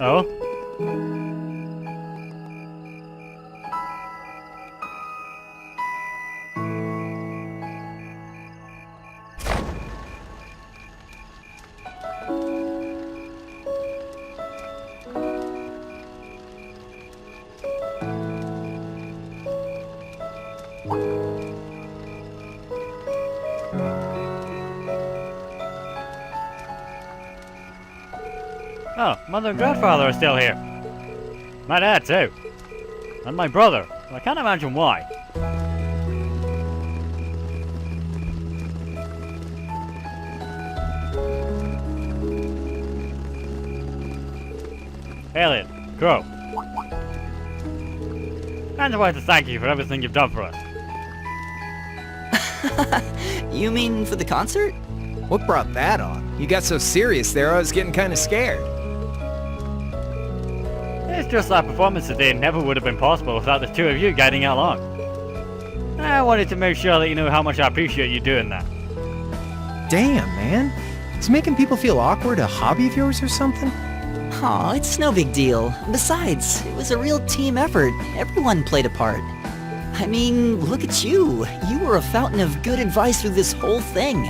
Oh? Oh, mother and grandfather are still here. My dad too. And my brother. I can't imagine why. Elliot, Crow. And I'd like to thank you for everything you've done for us. You mean for the concert? What brought that on? You got so serious there, I was getting kind of scared. It's just that performance today never would have been possible without the two of you guiding it along. I wanted to make sure that you know how much I appreciate you doing that. Damn, man. Is making people feel awkward a hobby of yours or something? Aw, it's no big deal. Besides, it was a real team effort. Everyone played a part. I mean, look at you. You were a fountain of good advice through this whole thing.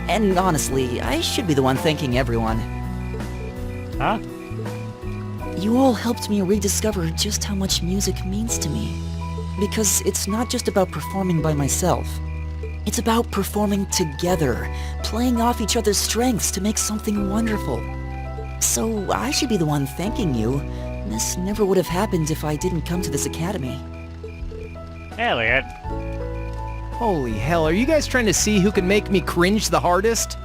And honestly, I should be the one thanking everyone. Huh? You all helped me rediscover just how much music means to me. Because it's not just about performing by myself. It's about performing together, playing off each other's strengths to make something wonderful. So I should be the one thanking you. This never would have happened if I didn't come to this academy. Elliot. Holy hell, are you guys trying to see who can make me cringe the hardest?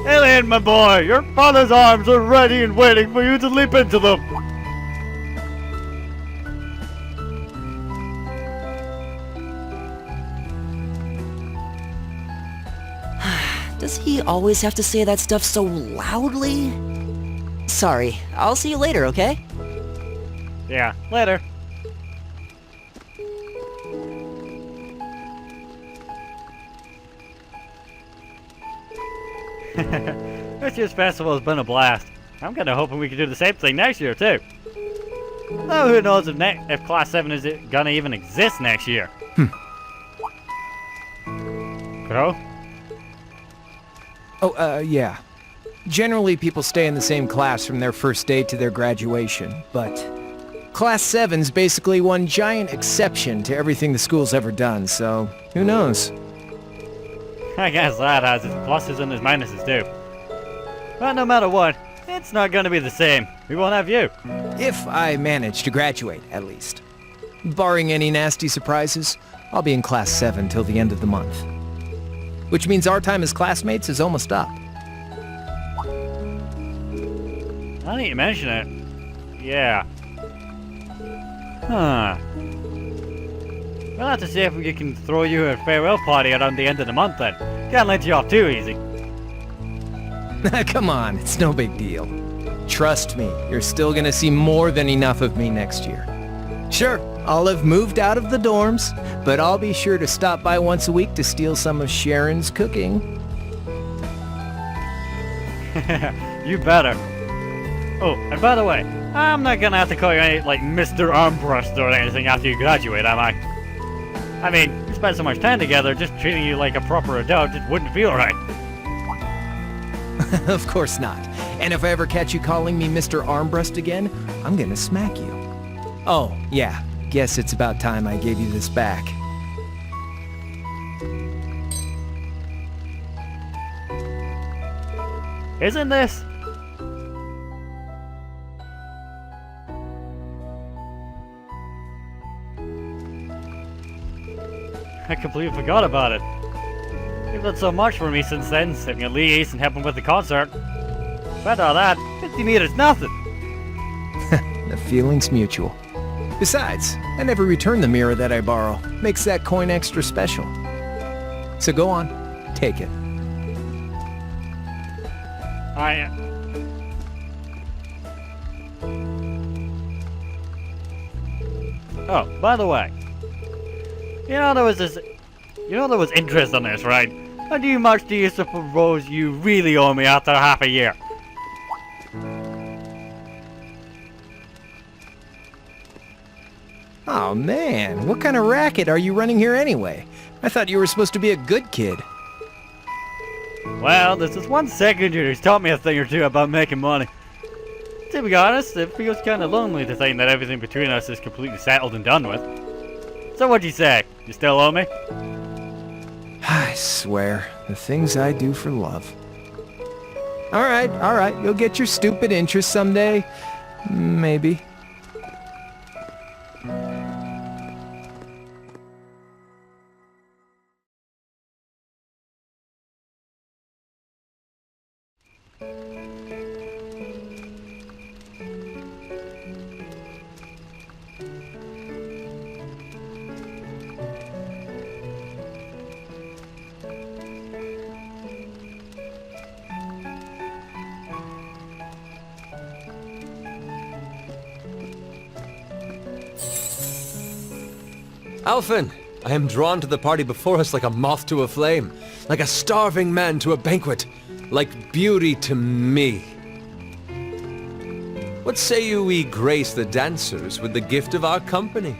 Elliot, my boy, your father's arms are ready and waiting for you to leap into them. Does he always have to say that stuff so loudly? Sorry, I'll see you later, okay? Yeah, later. This year's festival has been a blast. I'm kinda hoping we can do the same thing next year too. Though who knows if Class 7 is gonna even exist next year. Crow? Oh, yeah. Generally, people stay in the same class from their first day to their graduation, but Class 7's basically one giant exception to everything the school's ever done, so who knows? I guess that has its pluses and its minuses too. But no matter what, it's not gonna be the same. We won't have you. If I manage to graduate, at least. Barring any nasty surprises, I'll be in Class 7 till the end of the month. Which means our time as classmates is almost up. Now that you mention it, yeah. Huh. We'll have to see if we can throw you a farewell party around the end of the month then. Can't let you off too easy. Come on, it's no big deal. Trust me, you're still gonna see more than enough of me next year. Sure, I'll have moved out of the dorms, but I'll be sure to stop by once a week to steal some of Sharon's cooking. You better. Oh, and by the way, I'm not gonna have to call you any, like, Mr. Armbrust or anything after you graduate, am I? I mean, we spent so much time together, just treating you like a proper adult just wouldn't feel right. Of course not. And if I ever catch you calling me Mr. Armbrust again, I'm gonna smack you. Oh, yeah. Guess it's about time I gave you this back. Isn't this? I completely forgot about it. You've done so much for me since then, setting a lease and helping with the concert. But all that, 50 meters, nothing. The feeling's mutual. Besides, I never return the mirror that I borrow. Makes that coin extra special. So go on, take it. Oh, by the way. You know there was interest on this, right? How much do you suppose you really owe me after half a year? Oh man, what kind of racket are you running here anyway? I thought you were supposed to be a good kid. Well, there's this one secretary who's taught me a thing or two about making money. To be honest, it feels kind of lonely to think that everything between us is completely settled and done with. So what'd you say? You still owe me? I swear, the things I do for love. Alright, you'll get your stupid interest someday. Maybe. Alphen, I am drawn to the party before us like a moth to a flame, like a starving man to a banquet, like beauty to me. What say you we grace the dancers with the gift of our company?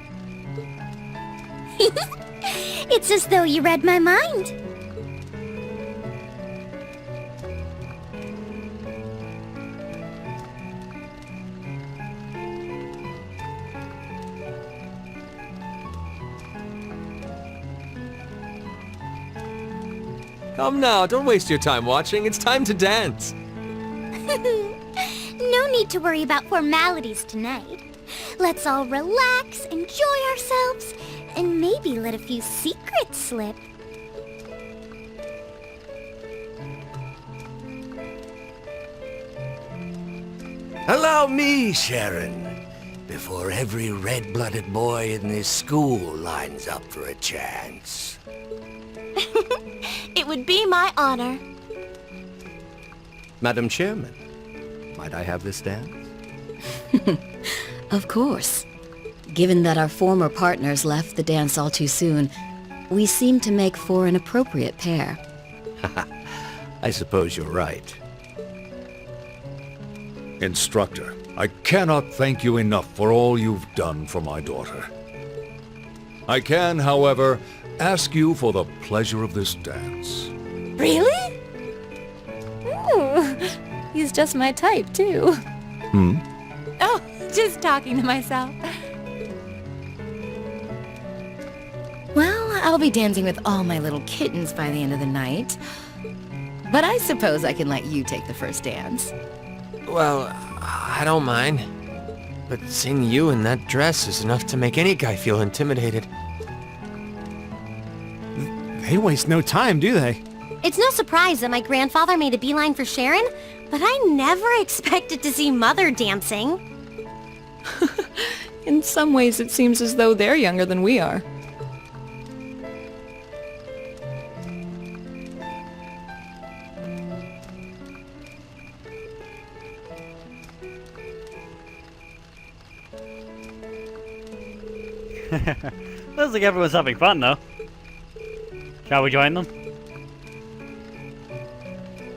It's as though you read my mind. Come now, don't waste your time watching. It's time to dance. No need to worry about formalities tonight. Let's all relax, enjoy ourselves, and maybe let a few secrets slip. Allow me, Sharon, before every red-blooded boy in this school lines up for a chance. It would be my honor. Madam Chairman, might I have this dance? Of course. Given that our former partners left the dance all too soon, we seem to make for an appropriate pair. I suppose you're right. Instructor, I cannot thank you enough for all you've done for my daughter. I can, however, ask you for the pleasure of this dance. Really? Ooh, he's just my type, too. Hmm? Oh, just talking to myself. Well, I'll be dancing with all my little kittens by the end of the night. But I suppose I can let you take the first dance. Well, I don't mind. But seeing you in that dress is enough to make any guy feel intimidated. They waste no time, do they? It's no surprise that my grandfather made a beeline for Sharon, but I never expected to see Mother dancing. In some ways, it seems as though they're younger than we are. Looks like everyone's having fun, though. Shall we join them?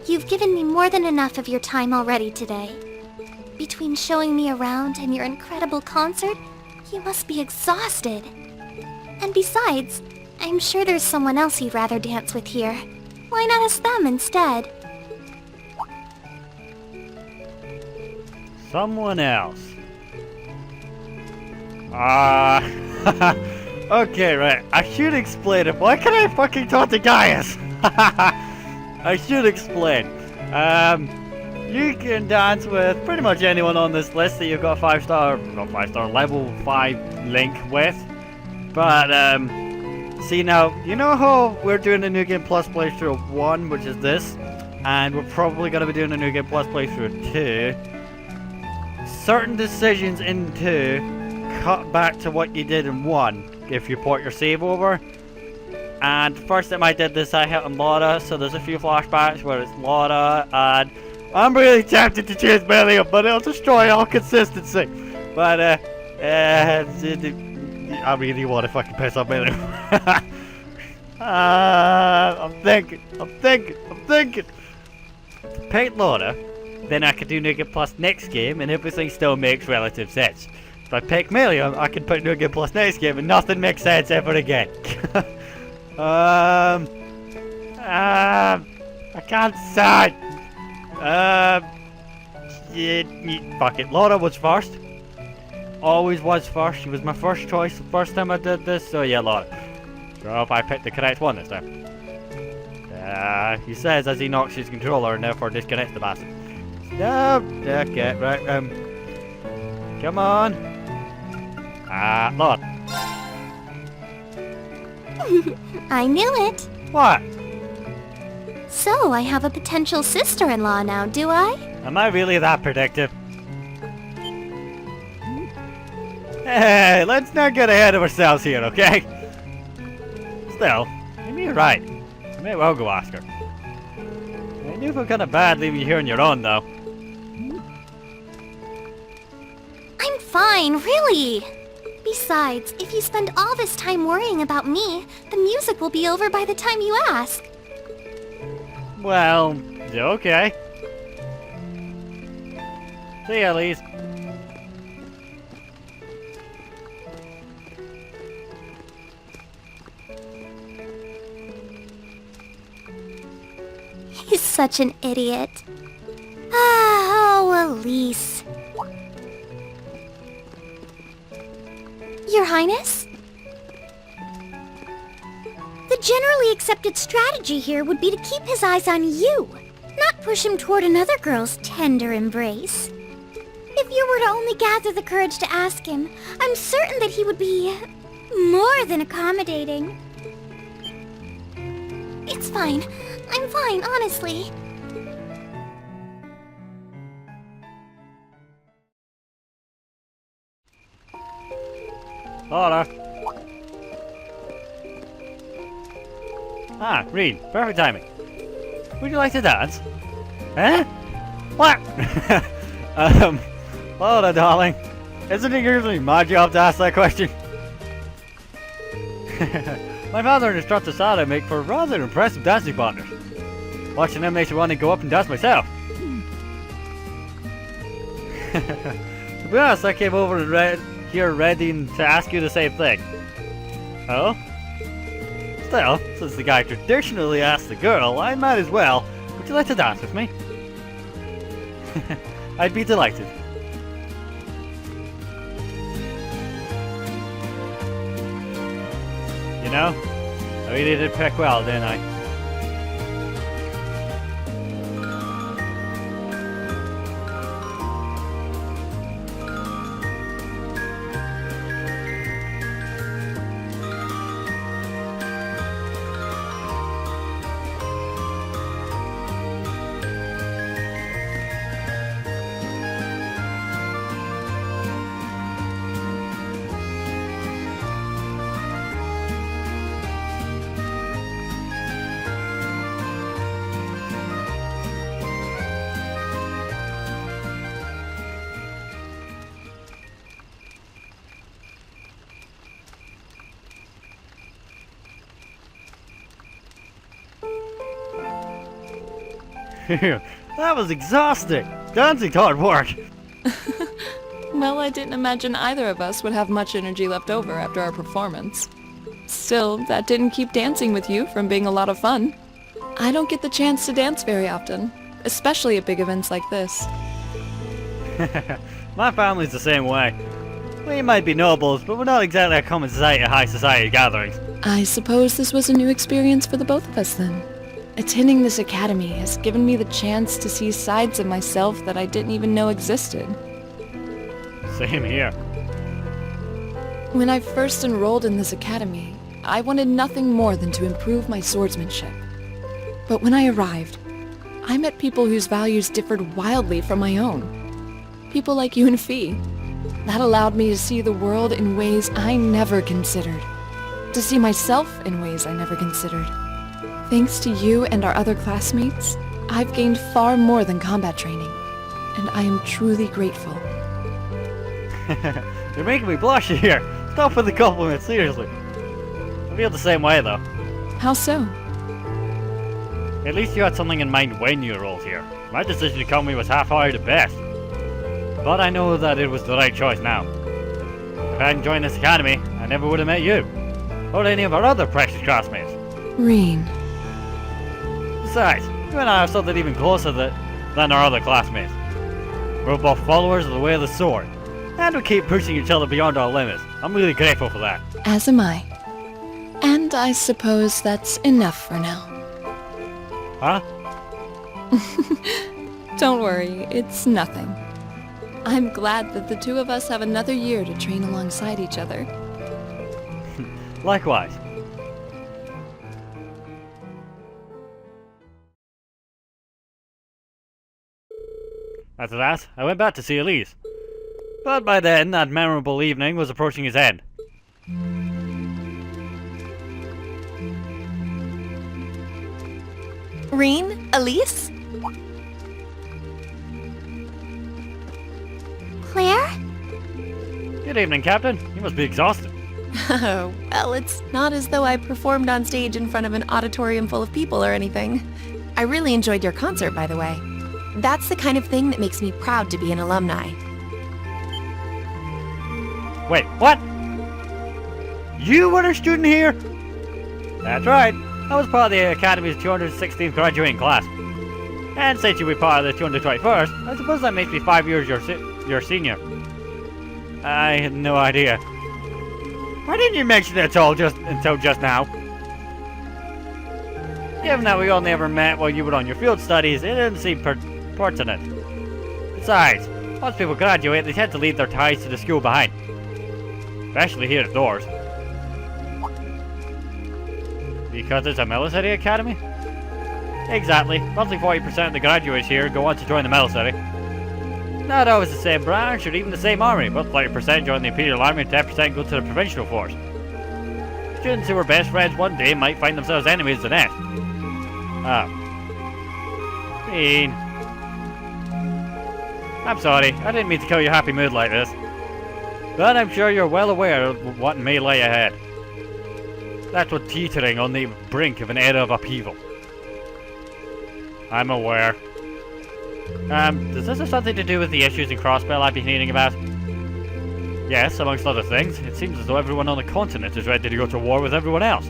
You've given me more than enough of your time already today. Between showing me around and your incredible concert, you must be exhausted. And besides, I'm sure there's someone else you'd rather dance with here. Why not ask them instead? Someone else. Okay, right. I should explain it. Why can't I fucking talk to Gaius? I should explain. You can dance with pretty much anyone on this list that you've got level 5 link with. But, see now, you know how we're doing a New Game Plus playthrough of 1, which is this, and we're probably going to be doing a New Game Plus playthrough of 2. Certain decisions in 2 cut back to what you did in 1 if you port your save over. And the first time I did this, I hit on Laura, so there's a few flashbacks where it's Laura, and I'm really tempted to choose William, but it'll destroy all consistency. But, I really want to fucking piss off William. I'm thinking. Paint Laura, then I could do New Game Plus next game, and everything still makes relative sense. if I pick Million, I can put New Game Plus next game and nothing makes sense ever again. I can't decide. Fuck it. Laura was first. Always was first. She was my first choice the first time I did this, so yeah, Laura. So if I picked the correct one this time. He says as he knocks his controller and therefore disconnects the bastard. No, okay, right, come on. Laura. I knew it. What? So, I have a potential sister-in-law now, do I? Am I really that predictive? Hey, let's not get ahead of ourselves here, okay? Still, maybe you're right. I may well go ask her. I do feel kind of bad leaving you here on your own, though. I'm fine, really. Besides, if you spend all this time worrying about me, the music will be over by the time you ask. Well, okay. See ya, Elise. He's such an idiot. Oh, Elise. Your Highness? The generally accepted strategy here would be to keep his eyes on you, not push him toward another girl's tender embrace. If you were to only gather the courage to ask him, I'm certain that he would be more than accommodating. It's fine. I'm fine, honestly. Laura. Reed. Perfect timing. Would you like to dance? Eh? What? Laura, darling. Isn't it usually my job to ask that question? My father and his trusted Sada make for rather impressive dancing partners. Watching them makes me want to go up and dance myself. To be honest, I came over here ready to ask you the same thing. Oh? Still, since the guy traditionally asks the girl, I might as well. Would you like to dance with me? I'd be delighted. You know, I really did pick well, didn't I? That was exhausting. Dancing's hard work. Well, I didn't imagine either of us would have much energy left over after our performance. Still, that didn't keep dancing with you from being a lot of fun. I don't get the chance to dance very often, especially at big events like this. My family's the same way. We might be nobles, but we're not exactly a common society at high society gatherings. I suppose this was a new experience for the both of us then. Attending this academy has given me the chance to see sides of myself that I didn't even know existed. Same here. When I first enrolled in this academy, I wanted nothing more than to improve my swordsmanship. But when I arrived, I met people whose values differed wildly from my own. People like you and Fee. That allowed me to see the world in ways I never considered. To see myself in ways I never considered. Thanks to you and our other classmates, I've gained far more than combat training, and I am truly grateful. You're making me blush here. Stop with the compliments, seriously. I feel the same way, though. How so? At least you had something in mind when you enrolled here. My decision to come here was half-hearted at best. But I know that it was the right choice now. If I hadn't joined this academy, I never would have met you. Or any of our other precious classmates. Reen. Besides, you and I have something even closer than our other classmates. We're both followers of the way of the sword. And we keep pushing each other beyond our limits. I'm really grateful for that. As am I. And I suppose that's enough for now. Huh? Don't worry, it's nothing. I'm glad that the two of us have another year to train alongside each other. Likewise. After that, I went back to see Elise. But by then, that memorable evening was approaching its end. Reen? Elise? Claire? Good evening, Captain. You must be exhausted. Oh, well, it's not as though I performed on stage in front of an auditorium full of people or anything. I really enjoyed your concert, by the way. That's the kind of thing that makes me proud to be an alumni. Wait, what? You were a student here? That's right. I was part of the Academy's 216th graduating class. And since you were part of the 221st, I suppose that makes me 5 years your senior. I had no idea. Why didn't you mention it at all until just now? Given that we only ever met while you were on your field studies, it didn't seem pertinent. Besides, once people graduate, they tend to leave their ties to the school behind. Especially here at Doors. Because it's a military academy? Exactly. Roughly 40% of the graduates here go on to join the military. Not always the same branch or even the same army, but 30% join the Imperial Army and 10% go to the Provincial Force. Students who were best friends one day might find themselves enemies the next. Oh. Bean. I'm sorry, I didn't mean to kill your happy mood like this. But I'm sure you're well aware of what may lie ahead. That's what teetering on the brink of an era of upheaval. I'm aware. Does this have something to do with the issues in Crossbell I've been hearing about? Yes, amongst other things, it seems as though everyone on the continent is ready to go to war with everyone else.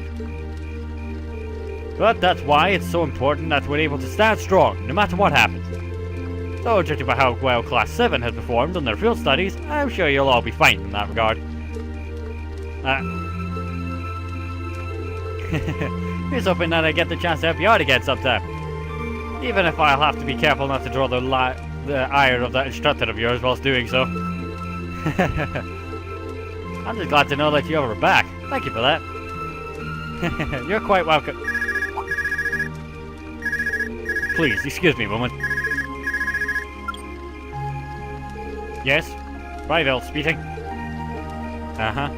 But that's why it's so important that we're able to stand strong, no matter what happens. So, judging by how well Class 7 has performed on their field studies, I'm sure you'll all be fine in that regard. Here's hoping that I get the chance to help you out again sometime. Even if I'll have to be careful not to draw the ire of that instructor of yours whilst doing so. I'm just glad to know that you have her back. Thank you for that. You're quite welcome. Please, excuse me a moment. Yes? Ryville speaking. Uh-huh.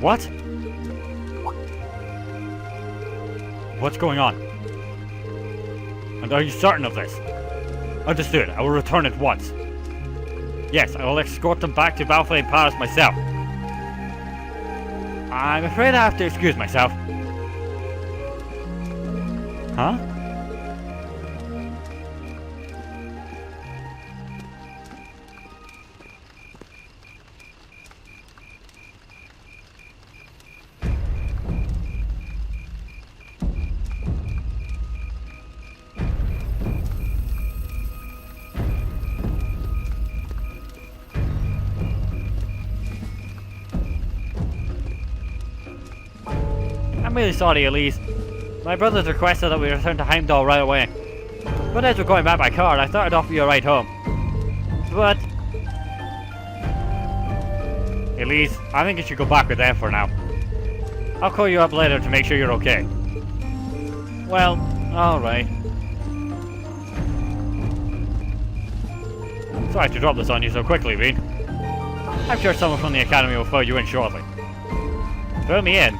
What? What's going on? And are you certain of this? Understood. I will return at once. Yes, I will escort them back to Valflame Palace myself. I'm afraid I have to excuse myself. Huh? I'm really sorry, Elise. My brothers requested that we return to Heimdall right away. But as we're going back by car, I thought I'd offer you a ride home. But... Elise, I think you should go back with them for now. I'll call you up later to make sure you're okay. Well, alright. Sorry to drop this on you so quickly, Reed. I'm sure someone from the Academy will fill you in shortly. Fill me in?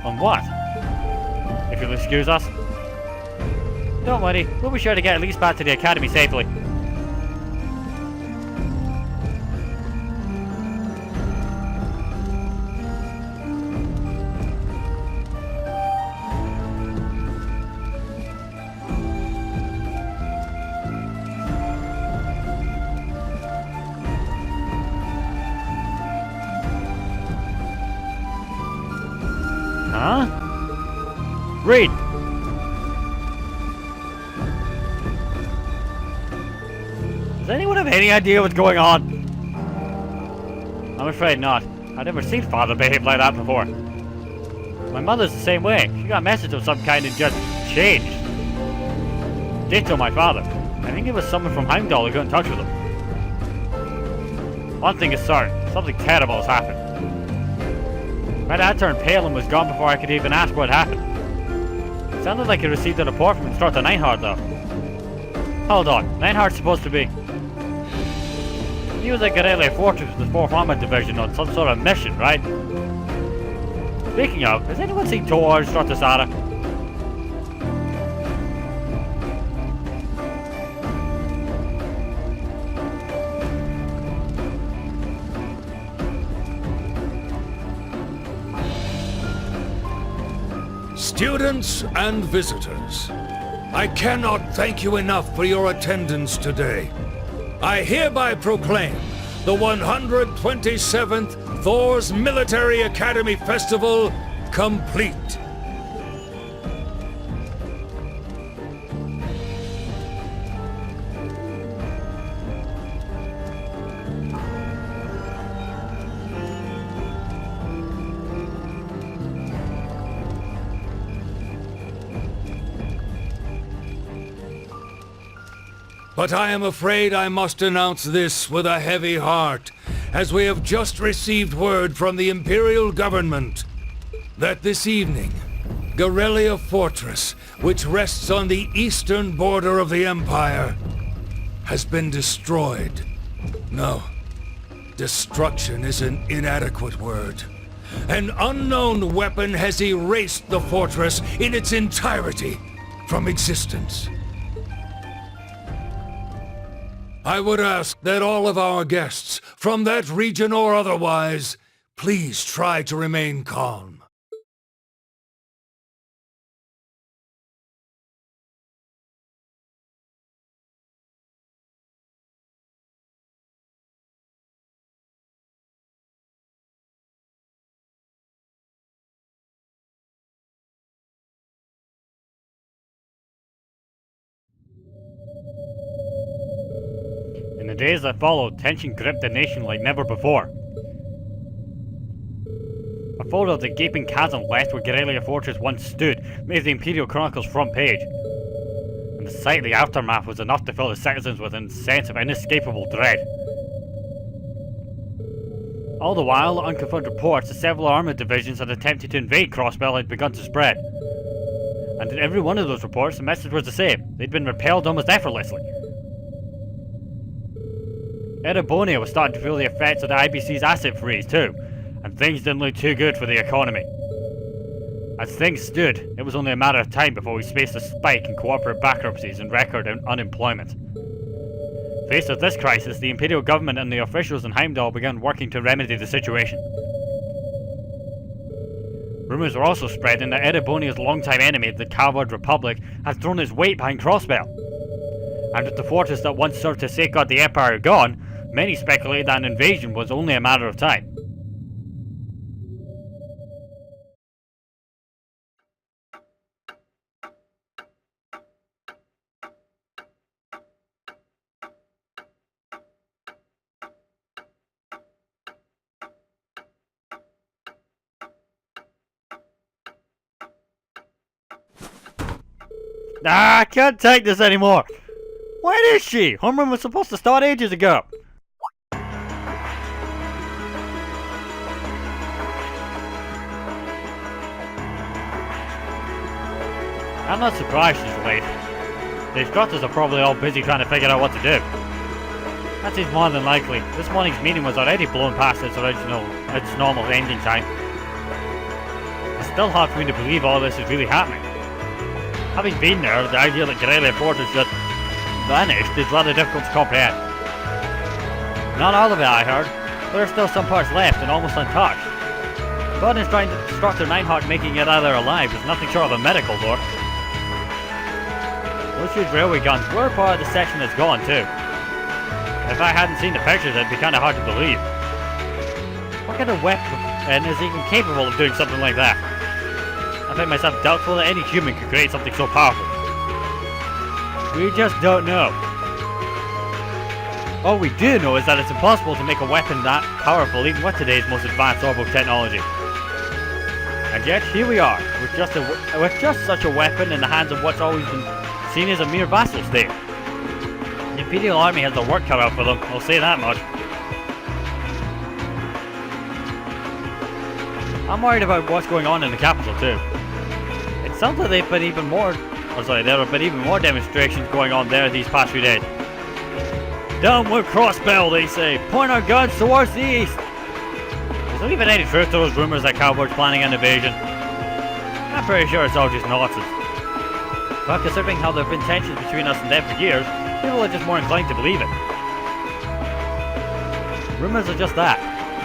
On what? If you'll excuse us. Don't worry, we'll be sure to get Elise back to the Academy safely. Huh? Read! Does anyone have any idea what's going on? I'm afraid not. I've never seen Father behave like that before. My mother's the same way. She got a message of some kind and just changed. Ditto my father. I think it was someone from Heimdall who got in touch with him. One thing is certain, something terrible has happened. My dad turned pale and was gone before I could even ask what happened. It sounded like he received a report from Instructor Neinhardt though. Hold on, Neinhardt's supposed to be... He was at Garrelia Fortress with the 4th Armored Division on some sort of mission, right? Speaking of, has anyone seen Tor or Instructor Sara? Students and visitors, I cannot thank you enough for your attendance today. I hereby proclaim the 127th Thor's Military Academy Festival complete. But I am afraid I must announce this with a heavy heart, as we have just received word from the Imperial government that this evening, Garrelia Fortress, which rests on the eastern border of the Empire, has been destroyed. No, destruction is an inadequate word. An unknown weapon has erased the fortress in its entirety from existence. I would ask that all of our guests, from that region or otherwise, please try to remain calm. In the days that followed, tension gripped the nation like never before. A photo of the gaping chasm left where Garrelia Fortress once stood made the Imperial Chronicles front page. And the sight of the aftermath was enough to fill the citizens with a sense of inescapable dread. All the while, unconfirmed reports that several armoured divisions had attempted to invade Crossbell had begun to spread. And in every one of those reports, the message was the same. They'd been repelled almost effortlessly. Erebonia was starting to feel the effects of the IBC's asset freeze too, and things didn't look too good for the economy. As things stood, it was only a matter of time before we faced a spike in corporate bankruptcies and record unemployment. Faced with this crisis, the Imperial government and the officials in Heimdall began working to remedy the situation. Rumours were also spreading that Erebonia's longtime enemy, the Coward Republic, had thrown its weight behind Crossbell. And with the fortress that once served to safeguard the Empire gone, many speculated that an invasion was only a matter of time. I can't take this anymore! Where is she? Homeroom was supposed to start ages ago. I'm not surprised she's late. The instructors are probably all busy trying to figure out what to do. That seems more than likely. This morning's meeting was already blown past its normal ending time. It's still hard for me to believe all this is really happening. Having been there, the idea that Garrelia Fortress just vanished is rather difficult to comprehend. Not all of it, I heard. There are still some parts left and almost untouched. But Instructor Neinhardt making it out of there alive is nothing short of a miracle, Lord. Those huge railway guns were part of the section that's gone, too. If I hadn't seen the pictures, it'd be kind of hard to believe. What kind of weapon is even capable of doing something like that? I find myself doubtful that any human could create something so powerful. We just don't know. All we do know is that it's impossible to make a weapon that powerful even with today's most advanced orbital technology. And yet, here we are, with just such a weapon in the hands of what's always been seen as a mere vassal state. The Imperial Army has their work cut out for them, I'll say that much. I'm worried about what's going on in the capital too. It sounds like there have been even more demonstrations going on there these past few days. Downward crossbell, they say. Point our guns towards the east. Is there even any truth to those rumors that Calvard's planning an invasion? I'm pretty sure it's all just nonsense. But considering how there have been tensions between us and them for years, people are just more inclined to believe it. Rumors are just that.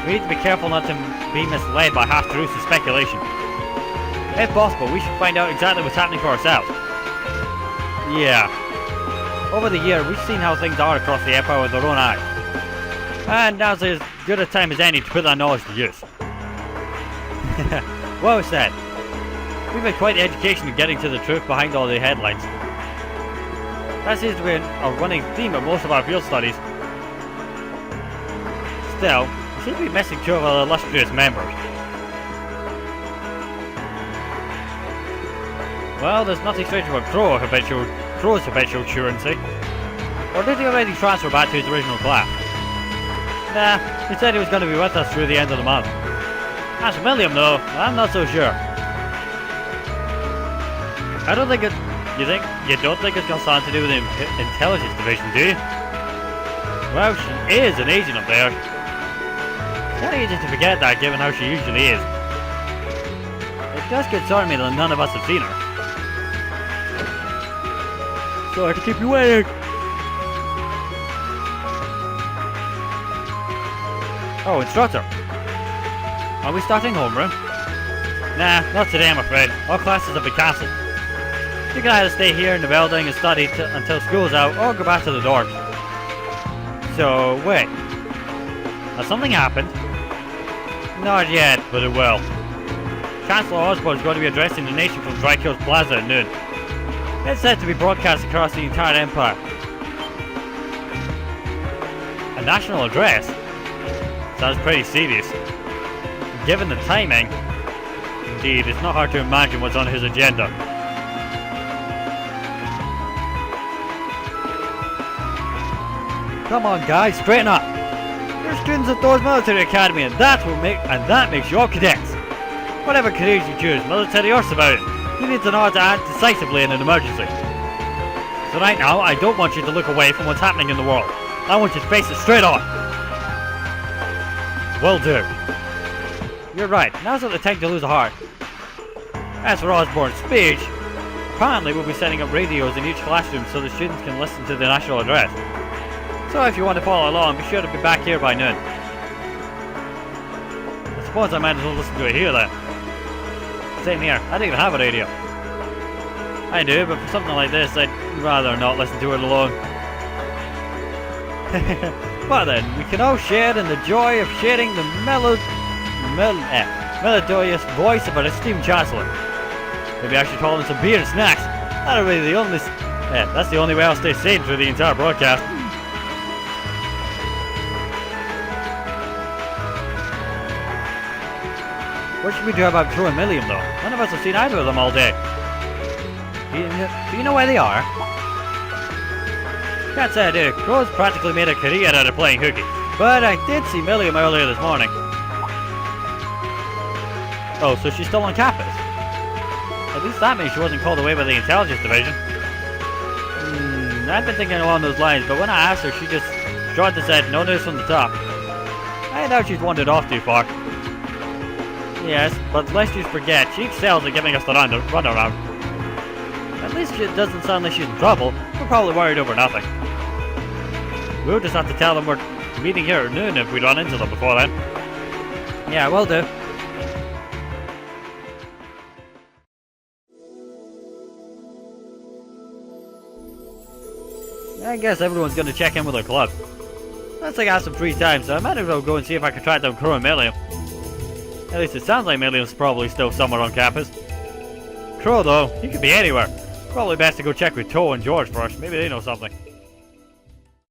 We need to be careful not to be misled by half-truths and speculation. If possible, we should find out exactly what's happening for ourselves. Yeah. Over the year, we've seen how things are across the Empire with our own eyes. And now's as good a time as any to put that knowledge to use. Well said. We've had quite the education in getting to the truth behind all the headlines. That seems to be a running theme of most of our field studies. Still, we seem to be missing two of our illustrious members. Well, there's nothing strange about Crow's habitual truancy. Or did he already transfer back to his original class? Nah, he said he was going to be with us through the end of the month. As for William though, I'm not so sure. You don't think it's got something to do with the intelligence division, do you? Well, she is an agent up there. It's kind of easy to forget that given how she usually is. It does concern me that none of us have seen her. Sorry to keep you waiting. Oh, instructor. Are we starting homeroom? Nah, not today I'm afraid. All classes have been cancelled. You can either stay here in the building and study until school's out, or go back to the dorms. So, wait. Has something happened? Not yet, but it will. Chancellor Osborne is going to be addressing the nation from Drykill's Plaza at noon. It's said to be broadcast across the entire Empire. A national address? Sounds pretty serious. Given the timing, indeed, it's not hard to imagine what's on his agenda. Come on guys, straighten up! You're students at Thor's Military Academy and that makes you all cadets. Whatever careers you choose, military or civilian, you need to know how to act decisively in an emergency. So right now, I don't want you to look away from what's happening in the world. I want you to face it straight on. Will do. You're right, now's not the time to lose a heart. As for Osborne's speech, apparently we'll be setting up radios in each classroom so the students can listen to the national address. So if you want to follow along, be sure to be back here by noon. I suppose I might as well listen to it here then. Same here, I don't even have a radio. I do, but for something like this, I'd rather not listen to it alone. But then, we can all share in the joy of sharing the melodious voice of our esteemed Chancellor. Maybe I should call in some beer and snacks. That's the only way I'll stay sane through the entire broadcast. What should we do about Crow and Milliam though? None of us have seen either of them all day. Do you know where they are? Can't say I do. Crow's practically made a career out of playing hooky. But I did see Milliam earlier this morning. Oh, so she's still on campus? At least that means she wasn't called away by the intelligence division. I've been thinking along those lines, but when I asked her, she just shrugged and said, no news from the top. I doubt she's wandered off too far. Yes, but lest you forget, she excels at giving us the run around. At least it doesn't sound like she's in trouble. We're probably worried over nothing. We'll just have to tell them we're meeting here at noon if we run into them before then. Yeah, will do. I guess everyone's gonna check in with their club. Looks like I have some free time, so I might as well go and see if I can track down Crow and Milliam. At least it sounds like Milliam's probably still somewhere on campus. Crow, though, he could be anywhere. Probably best to go check with Toe and George first. Maybe they know something.